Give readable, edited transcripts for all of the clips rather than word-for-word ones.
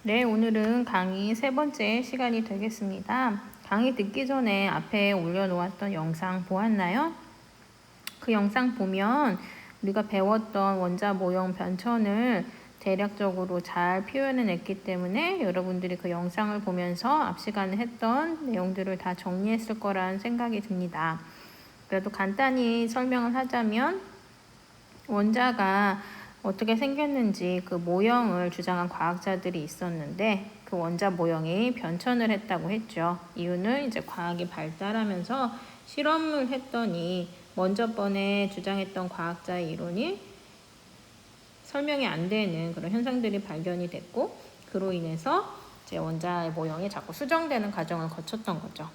네, 오늘은 강의 세 번째 시간이 되겠습니다. 강의 듣기 전에 앞에 올려놓았던 영상 보았나요? 그 영상 보면 우리가 배웠던 원자 모형 변천을 대략적으로 잘 표현해냈기 때문에 여러분들이 그 영상을 보면서 앞 시간에 했던 내용들을 다 정리했을 거란 생각이 듭니다. 그래도 간단히 설명을 하자면 원자가 어떻게 생겼는지 그 모형을 주장한 과학자들이 있었는데 그 원자 모형이 변천을 했다고 했죠. 이유는 이제 과학이 발달하면서 실험을 했더니 먼저 번에 주장했던 과학자의 이론이 설명이 안 되는 그런 현상들이 발견이 됐고 그로 인해서 이제 원자의 모형이 자꾸 수정되는 과정을 거쳤던 거죠.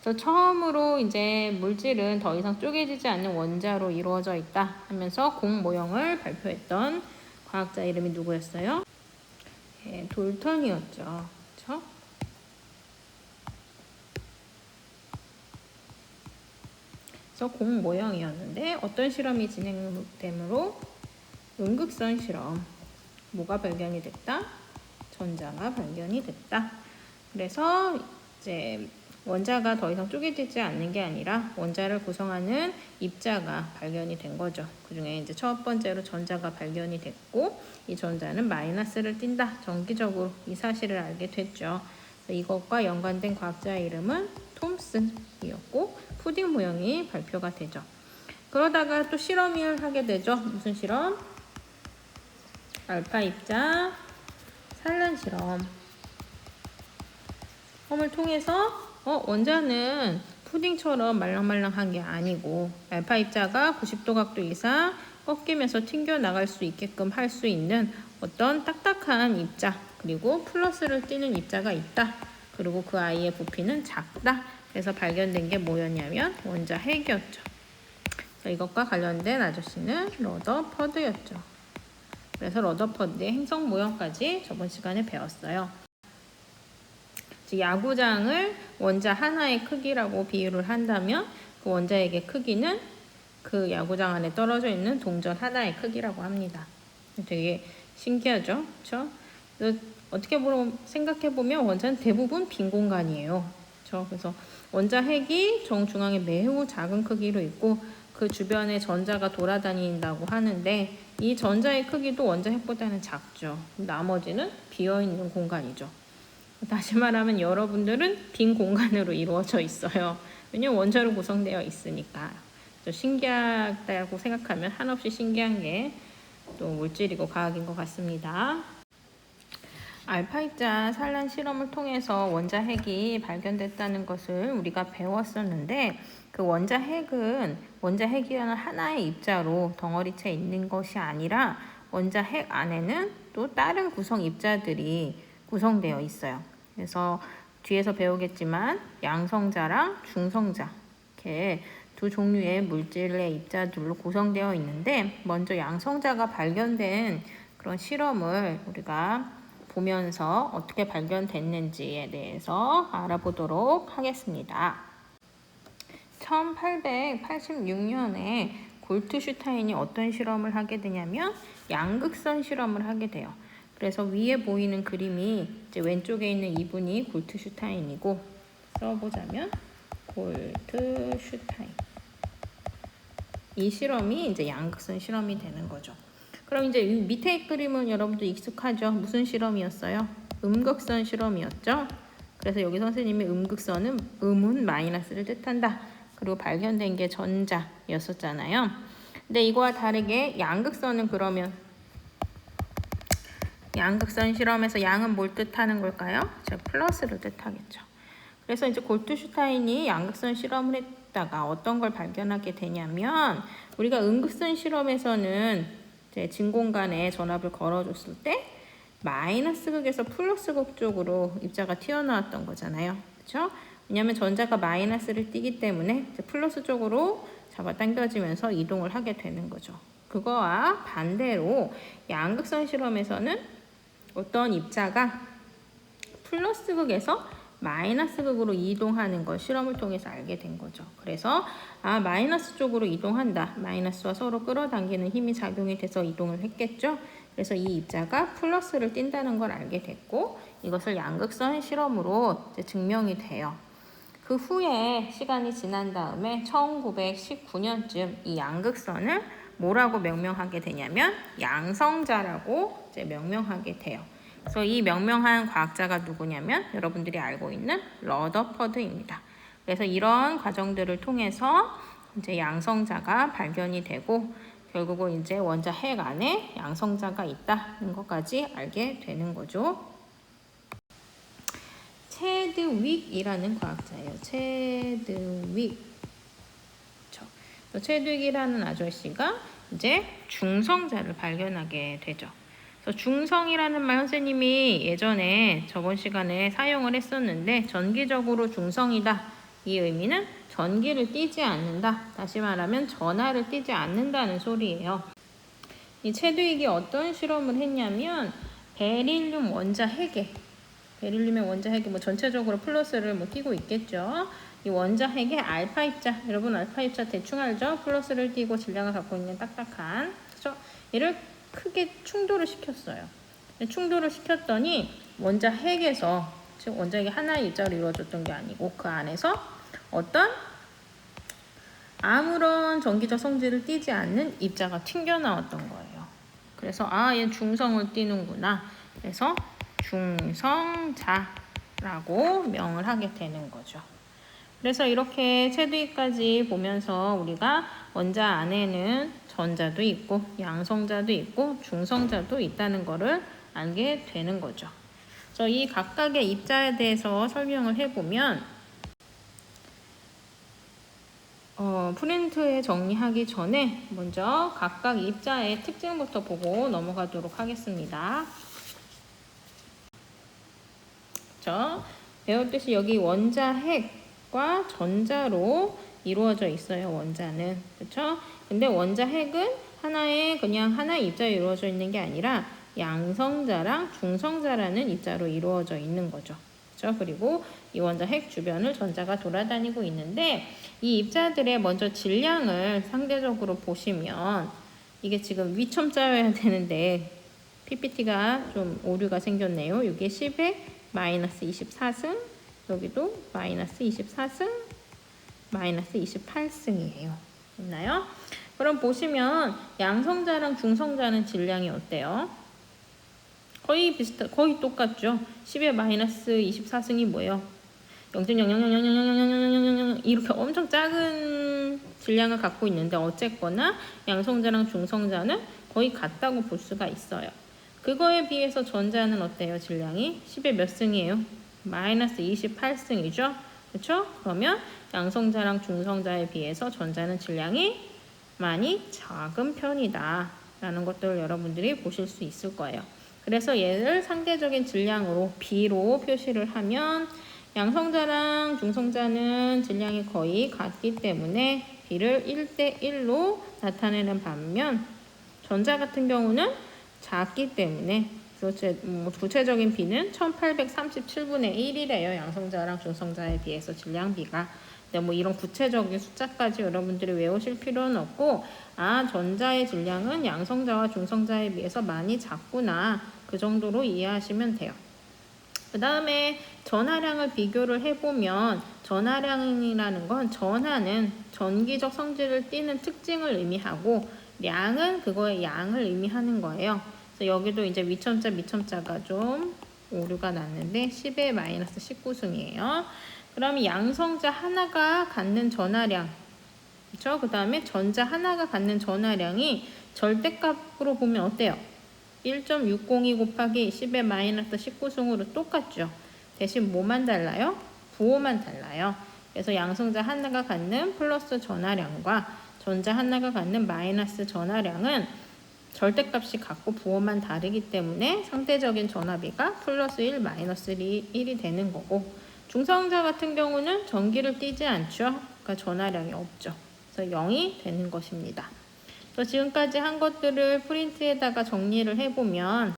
그래서 처음으로 이제 물질은 더 이상 쪼개지지 않는 원자로 이루어져 있다 하면서 공 모형을 발표했던 과학자 이름이 누구였어요? 네, 돌턴이었죠. 그렇죠? 그래서 공 모형이었는데 어떤 실험이 진행되므로 음극선 실험. 뭐가 발견이 됐다? 전자가 발견이 됐다. 그래서 이제 원자가 더 이상 쪼개지지 않는 게 아니라 원자를 구성하는 입자가 발견이 된 거죠. 그 중에 이제 첫 번째로 전자가 발견이 됐고 이 전자는 마이너스를 띈다. 정기적으로 이 사실을 알게 됐죠. 그래서 이것과 연관된 과학자의 이름은 톰슨이었고 푸딩 모형이 발표가 되죠. 그러다가 또 실험을 하게 되죠. 무슨 실험? 알파 입자 산란 실험을 통해서 원자는 푸딩처럼 말랑말랑한 게 아니고 알파 입자가 90도 각도 이상 꺾이면서 튕겨나갈 수 있게끔 할 수 있는 어떤 딱딱한 입자 그리고 플러스를 띄는 입자가 있다. 그리고 그 아이의 부피는 작다. 그래서 발견된 게 뭐였냐면 원자 핵이었죠. 그래서 이것과 관련된 아저씨는 러더퍼드였죠. 그래서 러더퍼드의 행성 모형까지 저번 시간에 배웠어요. 야구장을 원자 하나의 크기라고 비유를 한다면 그 원자핵의 크기는 그 야구장 안에 떨어져 있는 동전 하나의 크기라고 합니다. 되게 신기하죠? 그렇죠? 어떻게 생각해보면 원자는 대부분 빈 공간이에요. 그렇죠? 그래서 원자핵이 정중앙에 매우 작은 크기로 있고 그 주변에 전자가 돌아다닌다고 하는데 이 전자의 크기도 원자핵보다는 작죠. 나머지는 비어있는 공간이죠. 다시 말하면 여러분들은 빈 공간으로 이루어져 있어요. 왜냐면 원자로 구성되어 있으니까. 신기하다고 생각하면 한없이 신기한 게 또 물질이고 과학인 것 같습니다. 알파 입자 산란 실험을 통해서 원자 핵이 발견됐다는 것을 우리가 배웠었는데 그 원자 핵이라는 하나의 입자로 덩어리째 있는 것이 아니라 원자 핵 안에는 또 다른 구성 입자들이 구성되어 있어요. 그래서 뒤에서 배우겠지만 양성자랑 중성자 이렇게 두 종류의 물질의 입자들로 구성되어 있는데 먼저 양성자가 발견된 그런 실험을 우리가 보면서 어떻게 발견됐는지에 대해서 알아보도록 하겠습니다. 1886년에 골트슈타인이 어떤 실험을 하게 되냐면 양극선 실험을 하게 돼요. 그래서 위에 보이는 그림이 이제 왼쪽에 있는 이분이 골트슈타인이고 써보자면 골트슈타인. 이 실험이 이제 양극선 실험이 되는 거죠. 그럼 이제 밑에 그림은 여러분도 익숙하죠? 무슨 실험이었어요? 음극선 실험이었죠? 그래서 여기 선생님이 음극선은 음은 마이너스를 뜻한다. 그리고 발견된 게 전자였었잖아요. 근데 이거와 다르게 양극선은 그러면 양극선 실험에서 양은 뭘 뜻하는 걸까요? 플러스를 뜻하겠죠. 그래서 이제 골트슈타인이 양극선 실험을 했다가 어떤 걸 발견하게 되냐면 우리가 음극선 실험에서는 이제 진공관에 전압을 걸어줬을 때 마이너스 극에서 플러스 극 쪽으로 입자가 튀어나왔던 거잖아요. 그렇죠? 왜냐하면 전자가 마이너스를 띄기 때문에 이제 플러스 쪽으로 잡아당겨지면서 이동을 하게 되는 거죠. 그거와 반대로 양극선 실험에서는 어떤 입자가 플러스 극에서 마이너스 극으로 이동하는 걸 실험을 통해서 알게 된 거죠. 그래서 마이너스 쪽으로 이동한다. 마이너스와 서로 끌어당기는 힘이 작용이 돼서 이동을 했겠죠. 그래서 이 입자가 플러스를 띈다는 걸 알게 됐고 이것을 양극선 실험으로 이제 증명이 돼요. 그 후에 시간이 지난 다음에 1919년쯤 이 양극선을 뭐라고 명명하게 되냐면 양성자라고 이제 명명하게 돼요. 그래서 이 명명한 과학자가 누구냐면 여러분들이 알고 있는 러더퍼드입니다. 그래서 이런 과정들을 통해서 이제 양성자가 발견이 되고 결국은 이제 원자 핵 안에 양성자가 있다는 것까지 알게 되는 거죠. 체드윅이라는 과학자예요. 체드윅. 체드윅이라는 아저씨가 이제 중성자를 발견하게 되죠. 그래서 중성이라는 말 선생님이 예전에 저번 시간에 사용을 했었는데 전기적으로 중성이다. 이 의미는 전기를 띠지 않는다. 다시 말하면 전하를 띠지 않는다는 소리예요. 이 체드윅이 어떤 실험을 했냐면 베릴륨 원자 핵에 베릴륨의 원자 핵이 뭐 전체적으로 플러스를 뭐 띄고 있겠죠. 이 원자 핵의 알파 입자, 여러분 알파 입자 대충 알죠? 플러스를 띄고 질량을 갖고 있는 딱딱한, 그렇죠? 얘를 크게 충돌을 시켰어요. 충돌을 시켰더니 원자 핵에서, 즉 원자 핵이 하나의 입자로 이루어졌던 게 아니고 그 안에서 어떤 아무런 전기적 성질을 띠지 않는 입자가 튕겨나왔던 거예요. 그래서 얘는 중성을 띠는구나. 그래서 중성자라고 명을 하게 되는 거죠. 그래서 이렇게 체드윅까지 보면서 우리가 원자 안에는 전자도 있고 양성자도 있고 중성자도 있다는 것을 알게 되는 거죠. 그래서 이 각각의 입자에 대해서 설명을 해보면 프린트에 정리하기 전에 먼저 각각 입자의 특징부터 보고 넘어가도록 하겠습니다. 배웠듯이 여기 원자 핵과 전자로 이루어져 있어요. 원자는. 그렇죠? 근데 원자 핵은 그냥 하나의 입자로 이루어져 있는 게 아니라 양성자랑 중성자라는 입자로 이루어져 있는 거죠. 그렇죠? 그리고 이 원자 핵 주변을 전자가 돌아다니고 있는데 이 입자들의 먼저 질량을 상대적으로 보시면 이게 지금 위첨자여야 되는데 PPT가 좀 오류가 생겼네요. 이게 10에 마이너스 24승, 여기도 마이너스 24승, 마이너스 28승이에요. 있나요? 그럼 보시면 양성자랑 중성자는 질량이 어때요? 거의 똑같죠. 10에 마이너스 24승이 뭐예요? 0.000000000 이렇게 엄청 작은 질량을 갖고 있는데 어쨌거나 양성자랑 중성자는 거의 같다고 볼 수가 있어요. 그거에 비해서 전자는 어때요? 질량이 10에 몇 승이에요? 마이너스 28승이죠. 그렇죠? 그러면 양성자랑 중성자에 비해서 전자는 질량이 많이 작은 편이다 라는 것들을 여러분들이 보실 수 있을 거예요. 그래서 얘를 상대적인 질량으로 B로 표시를 하면 양성자랑 중성자는 질량이 거의 같기 때문에 B를 1대1로 나타내는 반면 전자 같은 경우는 작기 때문에 구체적인 B는 1837분의 1이래요. 양성자랑 중성자에 비해서 질량 B가. 근데 뭐 이런 구체적인 숫자까지 여러분들이 외우실 필요는 없고 전자의 질량은 양성자와 중성자에 비해서 많이 작구나. 그 정도로 이해하시면 돼요. 그 다음에 전하량을 비교를 해보면 전하량이라는 건 전하는 전기적 성질을 띠는 특징을 의미하고 량은 그거의 양을 의미하는 거예요. 그래서 여기도 이제 위첨자, 미첨자가 좀 오류가 났는데 10에 마이너스 19승이에요. 그럼 양성자 하나가 갖는 전하량, 그렇죠? 그 다음에 전자 하나가 갖는 전하량이 절대값으로 보면 어때요? 1.602 곱하기 10의 마이너스 19승으로 똑같죠. 대신 뭐만 달라요? 부호만 달라요. 그래서 양성자 하나가 갖는 플러스 전하량과 전자 하나가 갖는 마이너스 전하량은 절대값이 같고 부호만 다르기 때문에 상대적인 전하비가 플러스 1, 마이너스 1이 되는 거고 중성자 같은 경우는 전기를 띠지 않죠. 그러니까 전하량이 없죠. 그래서 0이 되는 것입니다. 지금까지 한 것들을 프린트에다가 정리를 해보면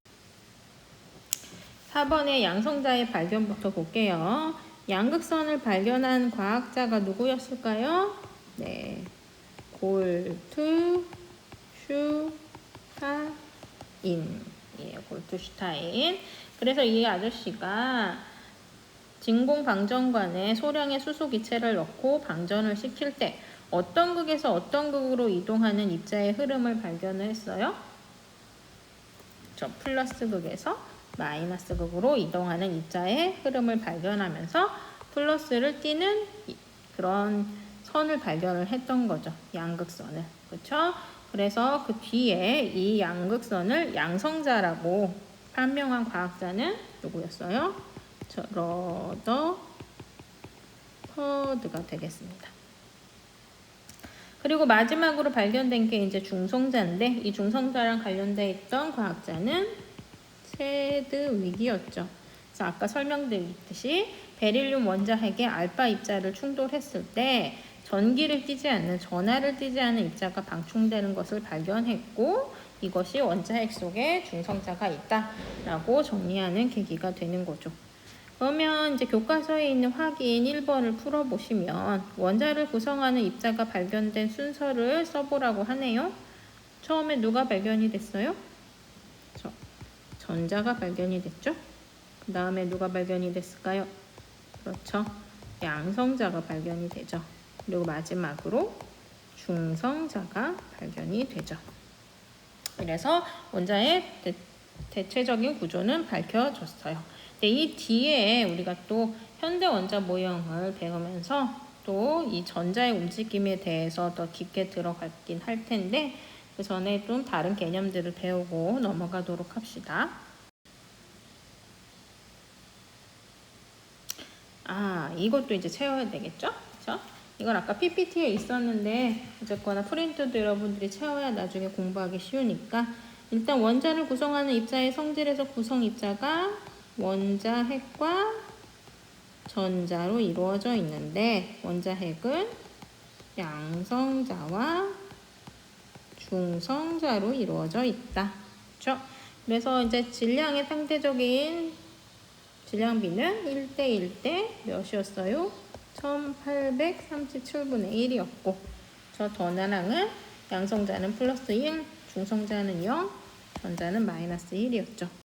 4번의 양성자의 발견부터 볼게요. 양극선을 발견한 과학자가 누구였을까요? 네, 골트, 슈, 예, 골트슈타인. 그래서 이 아저씨가 진공방전관에 소량의 수소기체를 넣고 방전을 시킬 때 어떤 극에서 어떤 극으로 이동하는 입자의 흐름을 발견을 했어요? 저 플러스 극에서 마이너스 극으로 이동하는 입자의 흐름을 발견하면서 플러스를 띠는 그런 선을 발견을 했던 거죠. 양극선을. 그렇죠? 그래서 그 뒤에 이 양극선을 양성자라고 판명한 과학자는 누구였어요? 러더 퍼드가 되겠습니다. 그리고 마지막으로 발견된 게 이제 중성자인데 이 중성자랑 관련돼 있던 과학자는 체드윅이었죠. 그래서 아까 설명드렸듯이 베릴륨 원자핵에 알파 입자를 충돌했을 때 전기를 띠지 않는 전하를 띠지 않는 입자가 방충되는 것을 발견했고 이것이 원자핵 속에 중성자가 있다라고 정리하는 계기가 되는 거죠. 그러면 이제 교과서에 있는 확인 1번을 풀어보시면 원자를 구성하는 입자가 발견된 순서를 써보라고 하네요. 처음에 누가 발견이 됐어요? 전자가 발견이 됐죠? 그 다음에 누가 발견이 됐을까요? 그렇죠. 양성자가 발견이 되죠. 그리고 마지막으로 중성자가 발견이 되죠. 그래서 원자의 대체적인 구조는 밝혀졌어요. 이 뒤에 우리가 또 현대 원자 모형을 배우면서 또 이 전자의 움직임에 대해서 더 깊게 들어가긴 할 텐데 그 전에 좀 다른 개념들을 배우고 넘어가도록 합시다. 이것도 이제 채워야 되겠죠? 그렇죠? 이건 아까 PPT에 있었는데 어쨌거나 프린트도 여러분들이 채워야 나중에 공부하기 쉬우니까 일단 원자를 구성하는 입자의 성질에서 구성 입자가 원자핵과 전자로 이루어져 있는데 원자핵은 양성자와 중성자로 이루어져 있다. 그렇죠? 그래서 이제 질량의 상대적인 질량비는 1대1 대 몇이었어요? 1837분의 1이었고 저 전하량은 양성자는 플러스 1, 중성자는 0, 전자는 마이너스 1이었죠.